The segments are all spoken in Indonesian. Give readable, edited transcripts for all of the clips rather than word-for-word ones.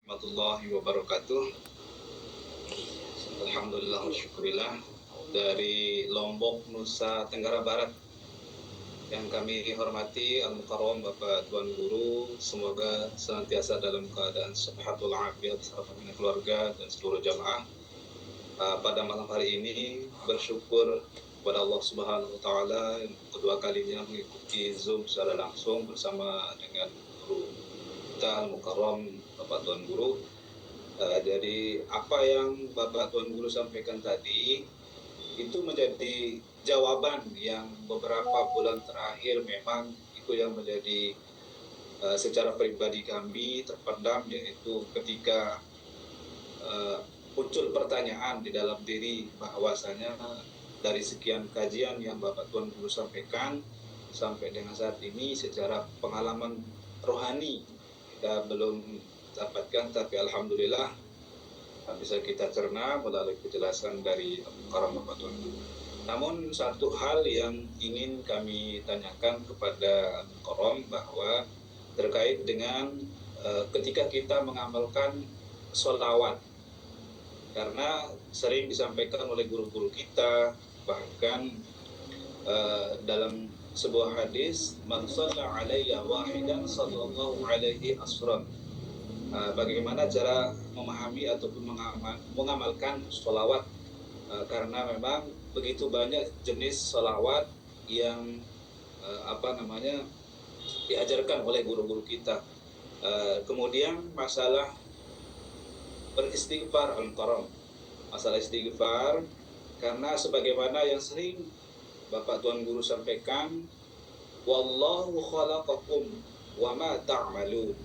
Warahmatullahi wabarakatuh. Alhamdulillah wa syukurillah. Dari Lombok, Nusa Tenggara Barat, yang kami hormati Al-Mukarram Bapak Tuan Guru, semoga senantiasa dalam keadaan sehat walafiat beserta keluarga dan seluruh jamaah. Pada malam hari ini bersyukur kepada Allah Subhanahu wa taala yang kedua kalinya mengikuti Zoom secara langsung bersama dengan guru kita Al-Mukarram Bapak Tuan Guru. Jadi apa yang Bapak Tuan Guru sampaikan tadi itu menjadi jawaban yang beberapa bulan terakhir memang itu yang menjadi secara pribadi kami terpendam, yaitu ketika muncul pertanyaan di dalam diri bahwasanya dari sekian kajian yang Bapak Tuan Guru sampaikan sampai dengan saat ini secara pengalaman rohani kita belum dapatkan, tapi alhamdulillah bisa kita cerna melalui penjelasan dari Al-Mukarram Bapak Tuan Guru. Namun satu hal yang ingin kami tanyakan kepada Al-Mukarram bahwa terkait dengan ketika kita mengamalkan sholawat, karena sering disampaikan oleh guru-guru kita, bahkan dalam sebuah hadis, man shalla alayya wahidan sallallahu alaihi asran. Bagaimana cara memahami ataupun mengamalkan sholawat, karena memang begitu banyak jenis sholawat yang diajarkan oleh guru-guru kita. Kemudian masalah beristighfar, Al-Mukarram, masalah istighfar, karena sebagaimana yang sering Bapak Tuan Guru sampaikan, wallahu khalaqakum wa ma ta'malun.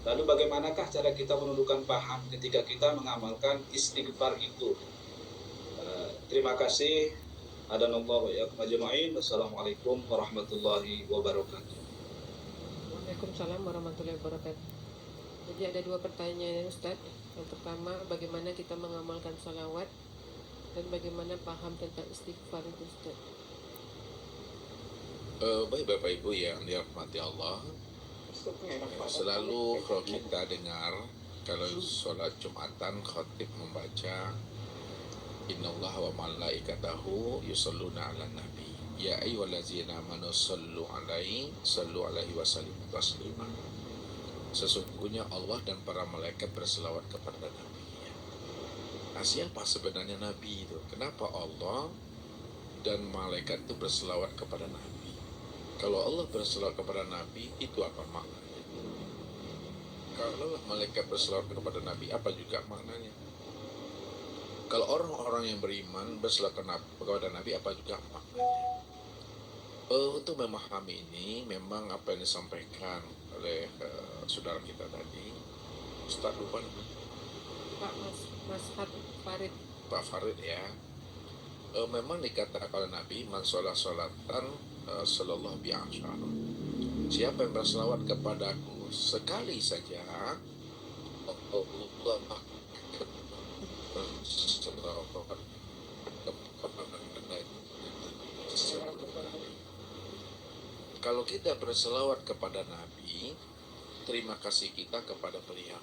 Lalu bagaimanakah cara kita menundukkan paham ketika kita mengamalkan istighfar itu? Terima kasih. Adanallahu wa iyyakum ajma'in. Wassalamualaikum warahmatullahi wabarakatuh. Waalaikumsalam warahmatullahi wabarakatuh. Jadi ada dua pertanyaan Ustaz. Yang pertama, bagaimana kita mengamalkan salawat, dan bagaimana paham tentang istighfar itu Ustaz? Baik Bapak Ibu yang dirahmati Allah, selalu kalau kita dengar kalau sholat Jumatan khatib membaca innallaha wa malaikatahu yusholluna 'alan nabi ya ayyuhallazina amanu shallu 'alaihi wa sallimu taslima. Sesungguhnya Allah dan para malaikat berselawat kepada Nabi. Nah, siapa sebenarnya Nabi itu? Kenapa Allah dan malaikat itu berselawat kepada Nabi? Kalau Allah berselawat kepada Nabi, itu apa maknanya? Kalau malaikat berselawat kepada Nabi, apa juga maknanya? Kalau orang-orang yang beriman berselawat kepada Nabi, apa juga maknanya? Untuk memahami ini, memang apa yang disampaikan oleh saudara kita tadi, Ustaz lupa namanya, Mas Farid. Pak Farid ya. Memang dikatakan oleh Nabi, man sholatan sallallahu bi'asyar. Siapa yang berselawat kepadaku sekali saja, Allah kalau kita berselawat kepada Nabi, terima kasih kita kepada beliau.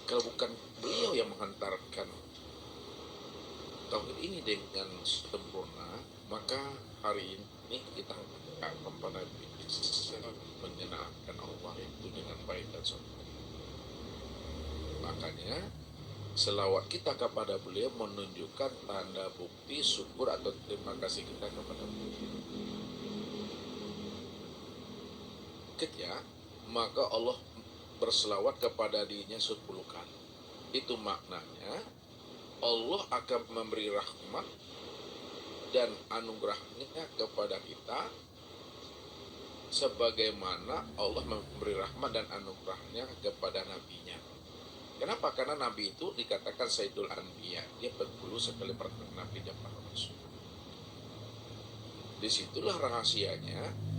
Kalau bukan beliau yang menghantarkan tauhid ini dengan sempurna, maka hari ini kita akan pada bisa menyenangkan Allah itu dengan baik dan sempurna. Makanya selawat kita kepada beliau menunjukkan tanda bukti syukur atau terima kasih kita kepada beliau. Ya, maka Allah berselawat kepada dirinya 10 kali. Itu maknanya Allah akan memberi rahmat dan anugerahnya kepada kita sebagaimana Allah memberi rahmat dan anugerahnya kepada nabinya. Kenapa? Karena Nabi itu dikatakan Sayyidul Anbiya, dia penghulu sekali para nabi dan para rasul. Disitulah rahasianya.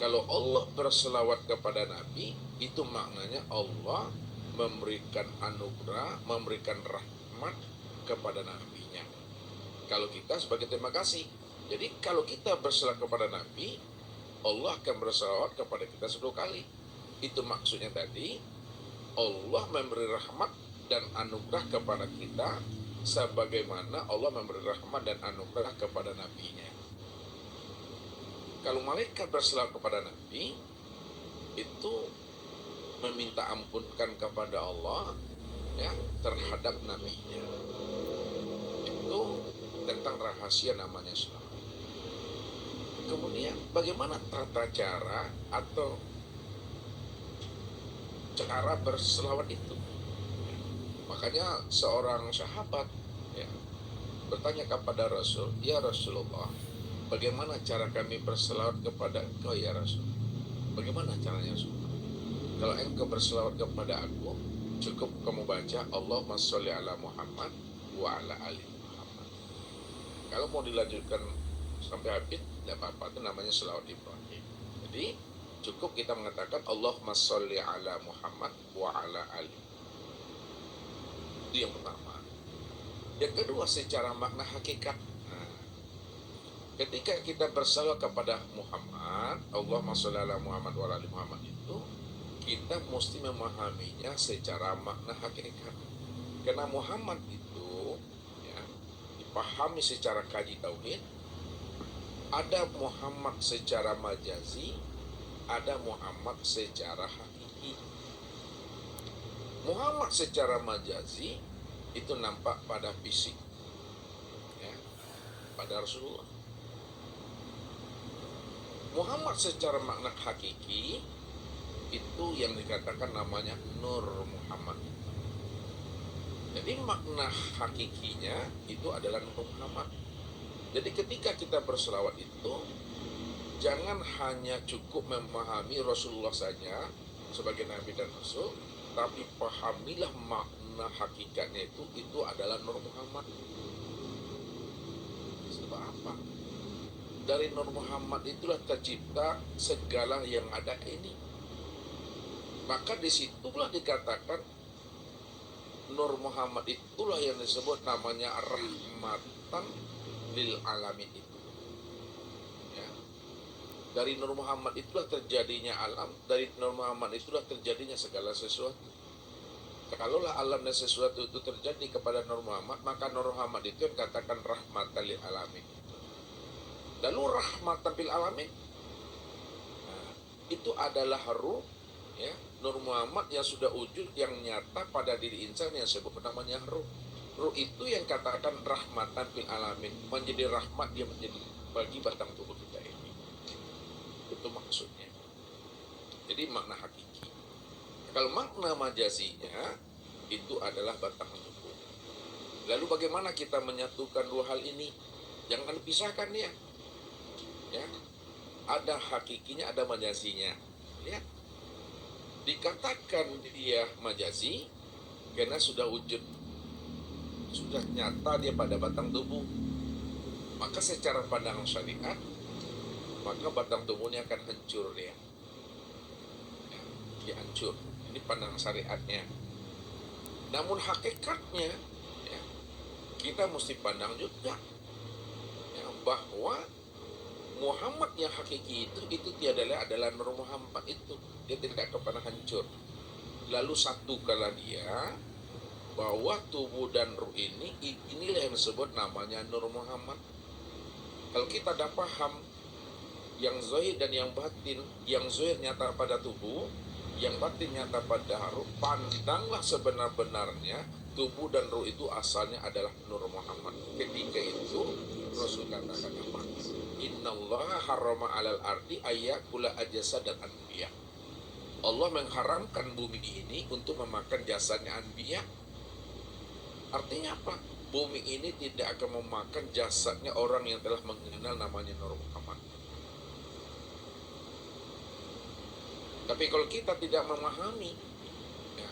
Kalau Allah berselawat kepada Nabi, itu maknanya Allah memberikan anugerah, memberikan rahmat kepada Nabi-Nya. Kalau kita sebagai terima kasih. Jadi kalau kita berselawat kepada Nabi, Allah akan berselawat kepada kita 10 kali. Itu maksudnya tadi, Allah memberi rahmat dan anugerah kepada kita sebagaimana Allah memberi rahmat dan anugerah kepada nabinya. Kalau malaikat berselawat kepada Nabi, itu meminta ampunkan kepada Allah ya terhadap nabinya. Itu tentang rahasia namanya selawat. Kemudian bagaimana tata cara atau cara berselawat itu? Makanya seorang sahabat ya, bertanya kepada Rasul, ya Rasulullah, bagaimana cara kami berselawat kepada engkau ya Rasul? Bagaimana caranya Rasul? Kalau engkau berselawat kepada aku, cukup kamu baca Allahumma sholli ala Muhammad wa ala ali Muhammad. Kalau mau dilanjutkan sampai habis, tidak apa-apa, itu namanya selawat Ibrahim. Jadi cukup kita mengatakan Allahumma sholli ala Muhammad wa ala ali. Itu yang pertama. Yang kedua, secara makna hakikat. Nah, ketika kita berselawat kepada Muhammad, Allahumma sholli ala Muhammad wa ala ali Muhammad, itu kita mesti memahaminya secara makna hakikat. Karena Muhammad itu ya, dipahami secara kaji tauhid. Ada Muhammad secara majazi, ada Muhammad secara hakiki. Muhammad secara majazi itu nampak pada fisik ya, pada Rasulullah. Muhammad secara makna hakiki itu yang dikatakan namanya Nur Muhammad. Jadi makna hakikinya itu adalah Nur Muhammad. Jadi ketika kita berselawat itu, jangan hanya cukup memahami Rasulullah saja sebagai Nabi dan Rasul, tapi pahamilah makna hakikatnya itu adalah Nur Muhammad. Sebab apa? Dari Nur Muhammad itulah tercipta segala yang ada ini. Maka disitulah dikatakan Nur Muhammad itulah yang disebut namanya rahmatan lil alamin itu. Ya. Dari Nur Muhammad itulah terjadinya alam, dari Nur Muhammad itulah terjadinya segala sesuatu. Kalaulah alam dan sesuatu itu terjadi kepada Nur Muhammad, maka Nur Muhammad itu yang katakan rahmatan lil alamin. Lalu rahmatan lil alamin, nah, itu adalah ruh ya, Nur Muhammad yang sudah wujud, yang nyata pada diri insan yang disebut namanya ruh. Ruh itu yang katakan rahmatan fil alamin, menjadi rahmat dia menjadi bagi batang tubuh kita ini. Itu maksudnya. Jadi makna hakiki. Kalau makna majazinya itu adalah batang tubuh. Lalu bagaimana kita menyatukan dua hal ini? Jangan dipisahkan ya. Ya. Ada hakikinya, ada majazinya. Lihat. Dikatakan dia majazi karena sudah wujud, sudah nyata dia pada batang tubuh. Maka secara pandangan syariat, maka batang tubuhnya akan hancur dia. Ya, dia hancur. Ini pandangan syariatnya. Namun hakikatnya, ya, kita mesti pandang juga ya, bahwa Muhammad yang hakiki itu tiadalah adalah Nur Muhammad itu. Dia tidak akan pernah hancur. Lalu satukanlah dia bahwa tubuh dan ruh inilah yang disebut namanya Nur Muhammad. Kalau kita dah paham yang zahir dan yang batin, yang zahir nyata pada tubuh, yang batin nyata pada ruh, pandanglah sebenar-benarnya tubuh dan ruh itu asalnya adalah Nur Muhammad. Ketika itu Rasul katakan apa? Innallaha harrama 'alal ardi ayyakula ajasadan anbiya. Allah mengharamkan bumi ini untuk memakan jasadnya anbiya. Artinya apa? Bumi ini tidak akan memakan jasadnya orang yang telah mengenal namanya Nur Muhammad. Tapi kalau kita tidak memahami ya,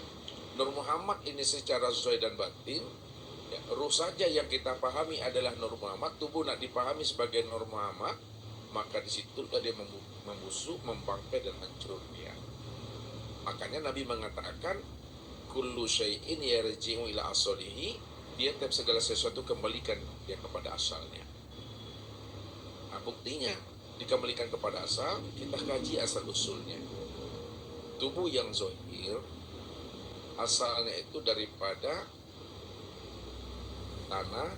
Nur Muhammad ini secara zahir dan batin, ya, ruh saja yang kita pahami adalah Nur Muhammad, tubuh nak dipahami sebagai Nur Muhammad, maka disitulah dia membusuk, membangkai dan hancur dia. Makanya Nabi mengatakan kullu syai'in yarji'u ila asalihi, dia tiap segala sesuatu kembalikan dia kepada asalnya. Nah, buktinya dikembalikan kepada asal, kita kaji asal usulnya. Tubuh yang zahir asalnya itu daripada tanah,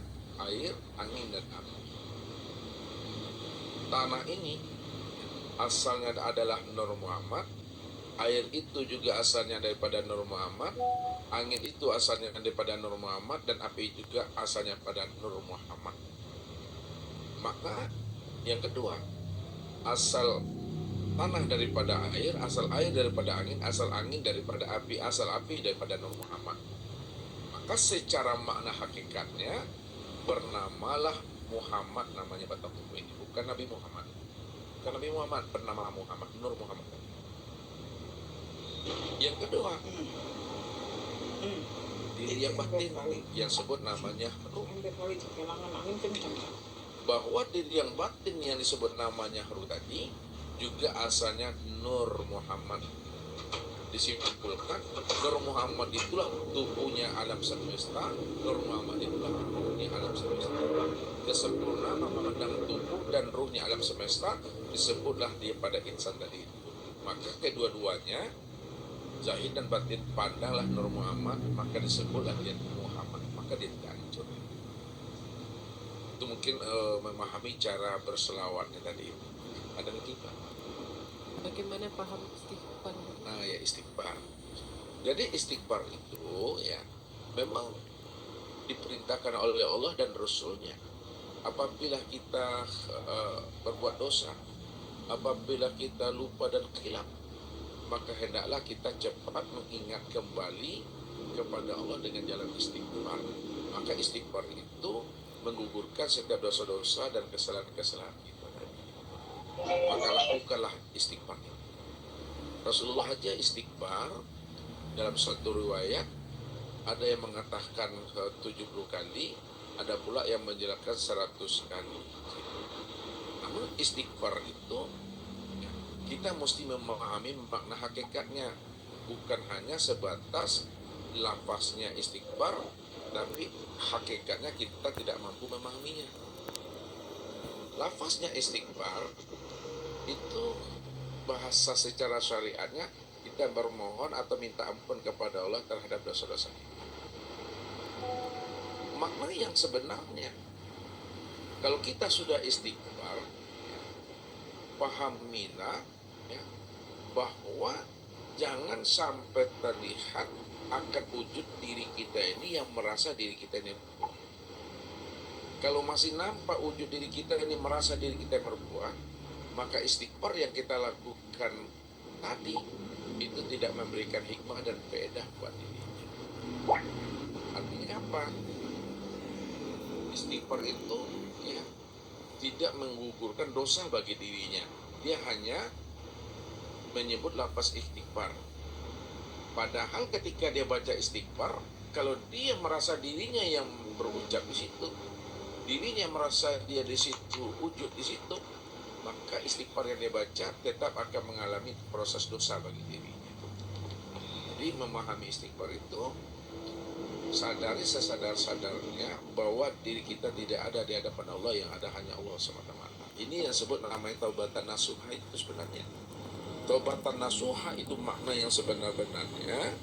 air, angin, dan api. Tanah ini asalnya adalah Nur Muhammad, air itu juga asalnya daripada Nur Muhammad, angin itu asalnya daripada Nur Muhammad, dan api juga asalnya pada Nur Muhammad. Maka yang kedua, asal tanah daripada air, asal air daripada angin, asal angin daripada api, asal api daripada Nur Muhammad. Maka secara makna hakikatnya bernamalah Muhammad, namanya batang tubuh ini, bukan Nabi Muhammad. Bukan Nabi Muhammad, bernama Muhammad, Nur Muhammad. Yang kedua, diri yang batin yang sebut namanya ruh. Bahwa diri yang batin yang disebut namanya ruh tadi juga asalnya Nur Muhammad. Disimpulkan Nur Muhammad itulah tubuhnya alam semesta, Nur Muhammad itulah ruhnya alam semesta. Kesempurnaan memandang tubuh dan ruhnya alam semesta disebutlah dia pada insan tadi itu. Maka kedua-duanya zahir dan batin pandanglah Nur Muhammad, maka disebutlah dia Muhammad, maka dia tidak hancur. Itu mungkin memahami cara berselawatnya tadi. Ada lagi Pak? Bagaimana paham istighfar? Nah ya, istighfar. Jadi istighfar itu ya memang diperintahkan oleh Allah dan Rasulnya. Apabila kita berbuat dosa, apabila kita lupa dan khilaf, maka hendaklah kita cepat mengingat kembali kepada Allah dengan jalan istighfar. Maka istighfar itu menggugurkan setiap dosa-dosa dan kesalahan-kesalahan kita. Maka lakukanlah istighfar. Rasulullah aja istighfar dalam satu riwayat ada yang mengatakan 70 kali, ada pula yang menjelaskan 100 kali. Namun istighfar itu kita mesti memahami makna hakikatnya, bukan hanya sebatas lafaznya istighfar, tapi hakikatnya kita tidak mampu memahaminya. Lafaznya istighfar itu bahasa secara syariatnya kita bermohon atau minta ampun kepada Allah terhadap dosa-dosa kita. Makna yang sebenarnya, kalau kita sudah istighfar, pahamilah ya, bahwa jangan sampai terlihat akan wujud diri kita ini yang merasa diri kita ini berbuah. Kalau masih nampak wujud diri kita ini merasa diri kita berbuah, maka istighfar yang kita lakukan tadi itu tidak memberikan hikmah dan faedah buat dirinya. Artinya apa? Istighfar itu ya tidak menggugurkan dosa bagi dirinya. Dia hanya menyebut lafaz istighfar. Padahal ketika dia baca istighfar, kalau dia merasa dirinya yang berucap di situ, dirinya merasa dia di situ, wujud di situ, maka istighfar yang dia baca tetap akan mengalami proses dosa bagi dirinya. Jadi memahami istighfar itu, sadari sesadar-sadarnya bahwa diri kita tidak ada di hadapan Allah, yang ada hanya Allah semata-mata. Ini yang disebut namanya taubatan nasuha itu sebenarnya. Taubatan nasuha itu makna yang sebenar-benarnya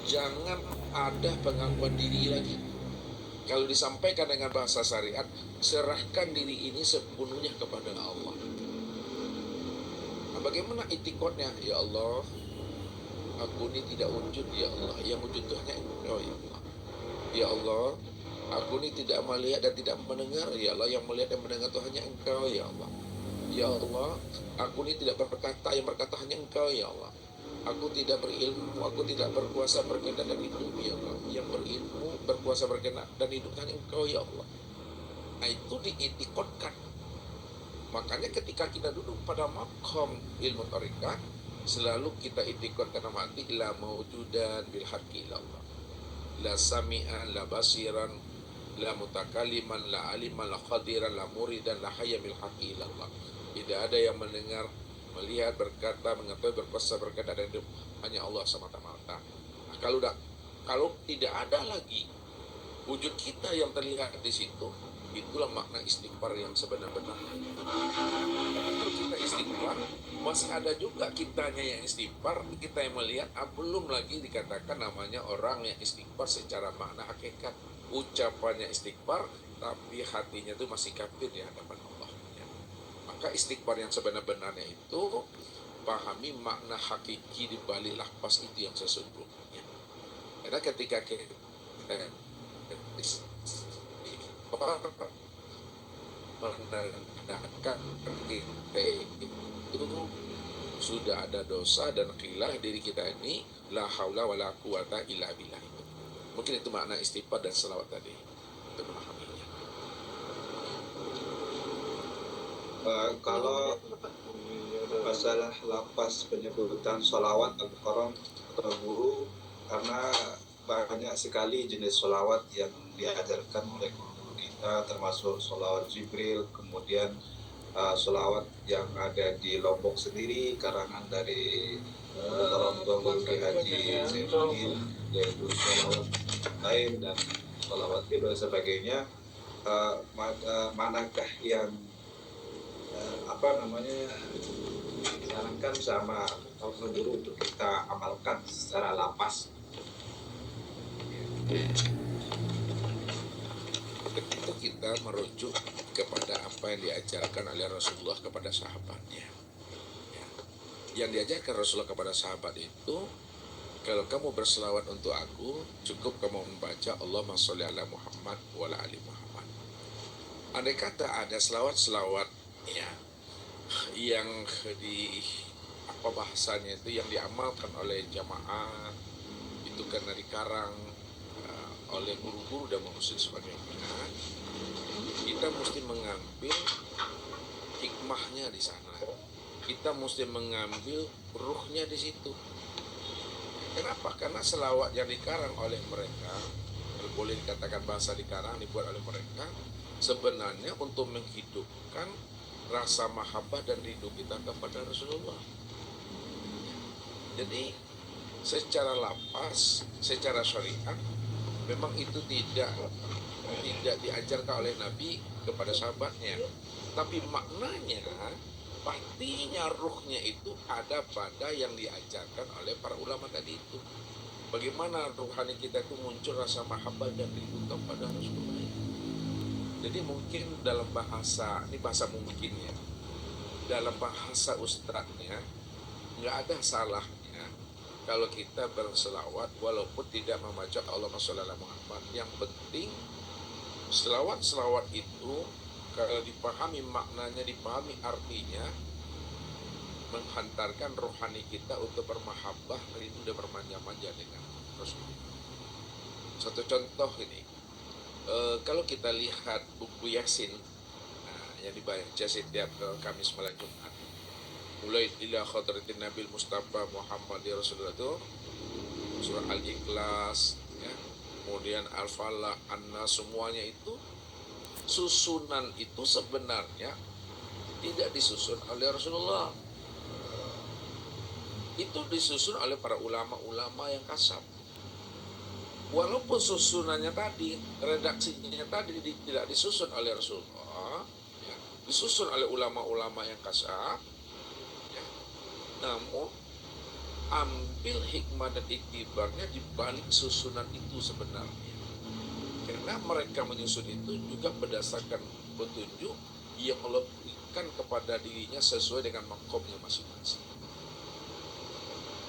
jangan ada pengakuan diri lagi. Kalau disampaikan dengan bahasa syariat, serahkan diri ini sepenuhnya kepada Allah. Nah, bagaimana itikadnya? Ya Allah, aku ini tidak wujud, ya Allah. Yang wujud itu hanya Engkau, ya Allah. Ya Allah, aku ini tidak melihat dan tidak mendengar, ya Allah. Yang melihat dan mendengar itu hanya Engkau, ya Allah. Ya Allah, aku ini tidak berkata, yang berkata hanya Engkau, ya Allah. Aku tidak berilmu, aku tidak berkuasa berkehendak dan hidup, ya Allah. Yang berilmu, berkuasa berkehendak dan hidup hanya Engkau, ya Allah. Nah, itu diitikadkan. Makanya ketika kita duduk pada maqam ilmu tariqah, selalu kita itikadkan dalam hati, la mawjudan bil haqqi illallah, la sami'an, la basiran, la mutakaliman, la aliman, la khadiran, la muridan, la hayya bil haqqi illallah. Tidak ada yang mendengar, melihat, berkata, mengetahui, berkuasa, berkehendak dan hidup hanya Allah semata-mata. Nah, kalau tidak ada lagi wujud kita yang terlihat di situ, Itulah makna istighfar yang sebenar-benarnya. Kalau kita istighfar, masih ada juga kitanya yang istighfar, kita yang melihat, belum lagi dikatakan namanya orang yang istighfar secara makna hakikat. Ucapannya istighfar, tapi hatinya itu masih kafir di hadapan Allah. Maka istighfar yang sebenar-benarnya itu, pahami makna hakiki di balik lafaz itu yang sesungguhnya. Karena ketika kita menandakan kita itu sudah ada dosa dan khilah diri kita ini, la haula wala quwata illa billah. Mungkin itu makna istighfar dan selawat tadi untuk memahaminya. Kalau masalah lapas penyebutan sholawat al-Quran atau guru, karena banyak sekali jenis sholawat yang diajarkan oleh guru kita, termasuk sholawat Jibril, kemudian sholawat yang ada di Lombok sendiri, karangan dari orang tua guru Haji Zainuddin, yaitu sholawat lain dan sholawat dan sebagainya. Manakah yang disarankan sama guru untuk kita amalkan secara lapas? Itu kita merujuk kepada apa yang diajarkan oleh Rasulullah kepada sahabatnya. Yang diajarkan Rasulullah kepada sahabat itu, kalau kamu berselawat untuk aku, cukup kamu membaca Allahumma sholli ala Muhammad wa ala ali Muhammad. Andai kata ada selawat-selawat yang di bahasanya itu yang diamalkan oleh jamaah, itu karena dikarang oleh guru-guru dan muslim sebagainya, kita mesti mengambil hikmahnya di sana. Kita mesti mengambil ruhnya di situ. Kenapa? Karena selawat yang dikarang oleh mereka, boleh dikatakan bahasa dikarang, dibuat oleh mereka, sebenarnya untuk menghidupkan rasa mahabbah dan rindu kita kepada Rasulullah. Jadi secara lapas, secara syariat, memang itu tidak diajarkan oleh Nabi kepada sahabatnya. Tapi maknanya, pastinya ruhnya itu ada pada yang diajarkan oleh para ulama tadi itu. Bagaimana ruhani kita itu muncul rasa mahabbah dan rindu kepada Rasulullah. Jadi mungkin dalam bahasa, ini bahasa mungkinnya, dalam bahasa ustadznya, nggak ada salahnya kalau kita berselawat walaupun tidak membaca Allahumma sholli ala Muhammad. Yang penting selawat-selawat itu kalau dipahami maknanya, dipahami artinya, menghantarkan rohani kita untuk bermahabbah, rindu dan bermanja-manja dengan Rasulullah. Satu contoh ini, kalau kita lihat buku Yasin yang dibaca setiap Kamis malam Jumat, mulai ila khadratin Nabil Mustafa Muhammad Rasulullah itu surah Al-Ikhlas, kemudian Al-Falah, An-Nas, semuanya itu susunan itu sebenarnya tidak disusun oleh Rasulullah. Itu disusun oleh para ulama-ulama yang kasab. Walaupun susunannya tadi, redaksinya tadi tidak disusun oleh Rasulullah, disusun oleh ulama-ulama yang kasab, namun ambil hikmah dan iktibarnya di balik susunan itu sebenarnya. Karena mereka menyusun itu juga berdasarkan petunjuk yang Allah berikan kepada dirinya sesuai dengan makomnya masing-masing.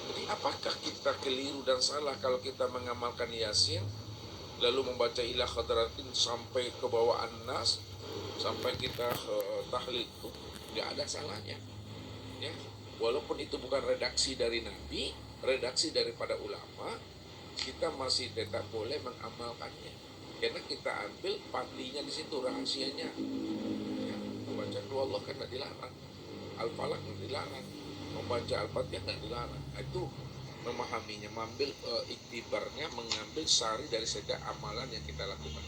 Jadi apakah kita keliru dan salah kalau kita mengamalkan Yasin lalu membaca ila khadratin sampai ke bawah An-Nas, sampai kita tahlil itu tidak ada salahnya, ya. Walaupun itu bukan redaksi dari Nabi, redaksi daripada ulama, kita masih tetap boleh mengamalkannya. Karena kita ambil partinya di situ, rahasianya. Ya, membaca dua Allah kan tidak dilarang, Al-Falaq tidak dilarang, membaca Al-Fatihah tidak dilarang. Itu memahaminya, mengambil iktibarnya, mengambil sari dari setiap amalan yang kita lakukan.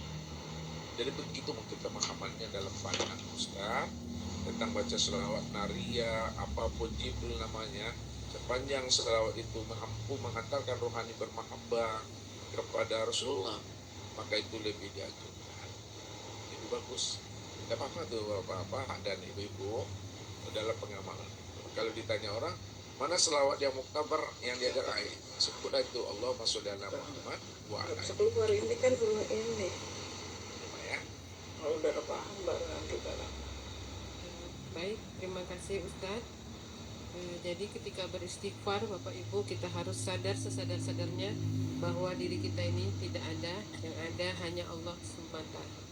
Jadi begitu kita memahamannya dalam pandangan Ustaz tentang baca selawat naria, apapun Jibril namanya, sepanjang selawat itu mampu menghantarkan rohani bermahabbah kepada Rasulullah, maka itu lebih dianjurkan. bagus. Tidak apa-apa tuh bapak-bapak dan ibu-ibu dalam pengamalan. Kalau ditanya orang, mana selawat yang muktabar yang diajarkan? Sebutlah itu Allahumma sholli ala Muhammad wa ala Bisa keluar ini kan rumah ini. ya. Oh, udah paham baru nanti dalam. Baik, terima kasih Ustadz. Jadi ketika beristighfar Bapak Ibu, kita harus sadar sesadar-sadarnya bahwa diri kita ini tidak ada, yang ada hanya Allah semata.